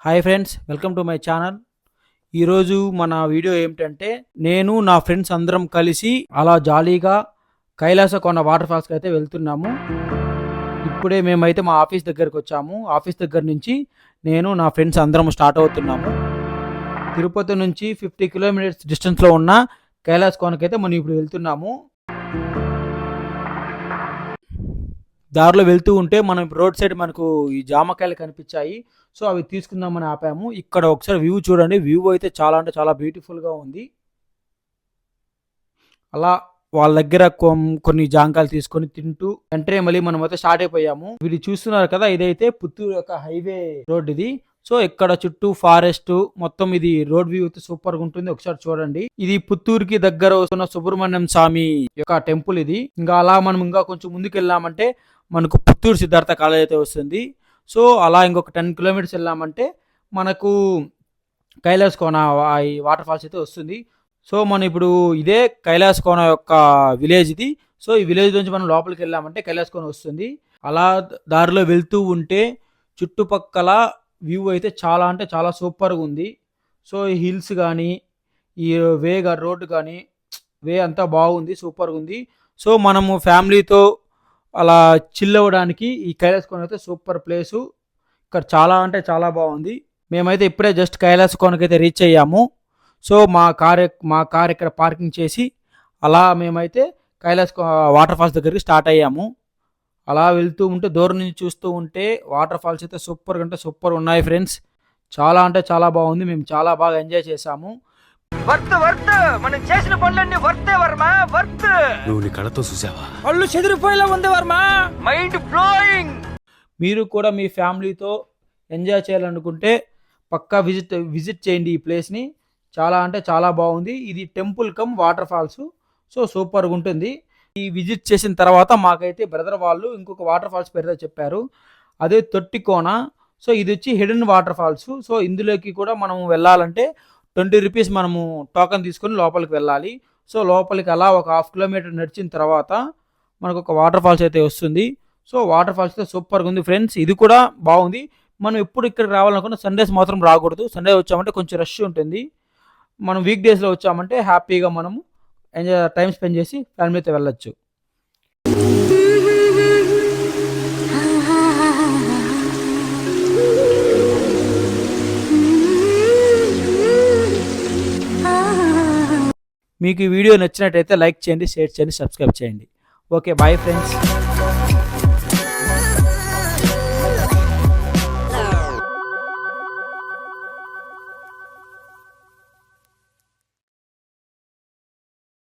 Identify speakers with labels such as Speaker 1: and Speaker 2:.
Speaker 1: Hi friends, welcome to my channel. ఈరోజు మన video ఏమిటంటే, నేను నా ఫ్రెండ్స్ అందరం కలిసి అలా జాలీగా కైలాస కొండ వాటర్ ఫాల్స్కి అయితే వెళ్తున్నాము. ఇప్పుడే మేమైతే మా ఆఫీస్ దగ్గరికి వచ్చాము. ఆఫీస్ దగ్గర నుంచి నేను నా ఫ్రెండ్స్ అందరం స్టార్ట్ అవుతున్నాము. తిరుపతి నుంచి 50 కిలోమీటర్స్ డిస్టెన్స్లో ఉన్న కైలాస కొండకి అయితే మనం ఇప్పుడు వెళ్తున్నాము. దారిలో వెళ్తూ ఉంటే మనం రోడ్ సైడ్ మనకు ఈ జామకాయలు కనిపించాయి. సో అవి తీసుకుందామని ఆపాము. ఇక్కడ ఒకసారి వ్యూ చూడండి. వ్యూ అయితే చాలా అంటే చాలా బ్యూటిఫుల్గా ఉంది. అలా వాళ్ళ దగ్గర కొన్ని జాంకాయలు తీసుకొని తింటూ వెంటనే మళ్ళీ మనం అయితే స్టార్ట్ అయిపోయాము. ఇది చూస్తున్నారు కదా, ఇదైతే పుత్తూరు యొక్క హైవే రోడ్ ఇది. సో ఇక్కడ చుట్టూ ఫారెస్ట్ మొత్తం, ఇది రోడ్ వ్యూ అయితే సూపర్ గా ఉంటుంది. ఒకసారి చూడండి. ఇది పుత్తూరుకి దగ్గర వస్తున్న సుబ్రహ్మణ్యం స్వామి యొక్క టెంపుల్ ఇది. ఇంకా అలా మనం ఇంకా కొంచెం ముందుకు వెళ్ళామంటే మనకు పుత్తూరు సిద్ధార్థ కాలేజ్ అయితే వస్తుంది. సో అలా ఇంకొక 10 కిలోమీటర్స్ వెళ్ళామంటే మనకు కైలాస కోన వాటర్ ఫాల్స్ అయితే వస్తుంది. సో మనం ఇప్పుడు ఇదే కైలాస కోన యొక్క విలేజ్ ఇది. సో ఈ విలేజ్ నుంచి మనం లోపలికి వెళ్ళామంటే కైలాస కోన వస్తుంది. అలా దారిలో వెళ్తూ ఉంటే చుట్టుపక్కల వ్యూ అయితే చాలా అంటే చాలా సూపర్గా ఉంది. సో ఈ హిల్స్ కానీ, ఈ రోడ్డు కానీ, వే అంతా బాగుంది, సూపర్గా ఉంది. సో మనము ఫ్యామిలీతో అలా చిల్ అవ్వడానికి ఈ కైలాస కోన అయితే సూపర్ ప్లేసు. ఇక్కడ చాలా అంటే చాలా బాగుంది. మేమైతే ఇప్పుడే జస్ట్ కైలాస కోనకైతే రీచ్ అయ్యాము. సో మా కార్ ఇక్కడ పార్కింగ్ చేసి అలా మేమైతే కైలాస వాటర్ ఫాల్స్ దగ్గరికి స్టార్ట్ అయ్యాము. అలా వెళ్తూ ఉంటే దూరం నుంచి చూస్తూ ఉంటే వాటర్ ఫాల్స్ అయితే సూపర్ అంటే సూపర్ ఉన్నాయి ఫ్రెండ్స్. చాలా అంటే చాలా బాగుంది. మేము చాలా బాగా ఎంజాయ్ చేసాము.
Speaker 2: వర్త్ వర్త్ మనం చేసిన పనులన్నీ వర్తే వర్మ, వర్త్.
Speaker 3: నువ్వు నీ కళ్ళతో చూసావా?
Speaker 2: పళ్ళు చెదిరిపోయేలా ఉంది వర్మ, మైండ్ బ్లోయింగ్.
Speaker 1: మీరు కూడా మీ ఫ్యామిలీతో ఎంజాయ్ చేయాలనుకుంటే పక్కా విజిట్ చేయండి ఈ ప్లేస్ని. చాలా అంటే చాలా బాగుంది. ఇది temple cum waterfalls. So సూపర్గా ఉంటుంది. ఈ విజిట్ చేసిన తర్వాత మాకైతే బ్రదర్ వాళ్ళు ఇంకొక వాటర్ ఫాల్స్ పేరుతో చెప్పారు. అదే తొట్టికోన. సో ఇది వచ్చి హిడెన్ వాటర్ ఫాల్స్. సో ఇందులోకి కూడా మనం వెళ్ళాలంటే 20 రూపీస్ మనము టోకెన్ తీసుకొని లోపలికి వెళ్ళాలి. సో లోపలికి అలా ఒక 1/2 కిలోమీటర్ నడిచిన తర్వాత మనకు ఒక వాటర్ ఫాల్స్ అయితే వస్తుంది. సో వాటర్ ఫాల్స్ అయితే సూపర్గా ఉంది ఫ్రెండ్స్. ఇది కూడా బాగుంది. మనం ఎప్పుడు ఇక్కడికి రావాలనుకున్న సండేస్ మాత్రం రాకూడదు. సండే వచ్చామంటే కొంచెం రష్ ఉంటుంది. మనం వీక్ డేస్లో వచ్చామంటే హ్యాపీగా మనము ఎంజాయ్ టైం స్పెండ్ చేసి ఫ్యామిలీతో వెళ్ళొచ్చు. మీకు ఈ వీడియో నచ్చినట్టయితే లైక్ చేయండి, షేర్ చేయండి, సబ్స్క్రైబ్ చేయండి. Okay, bye friends.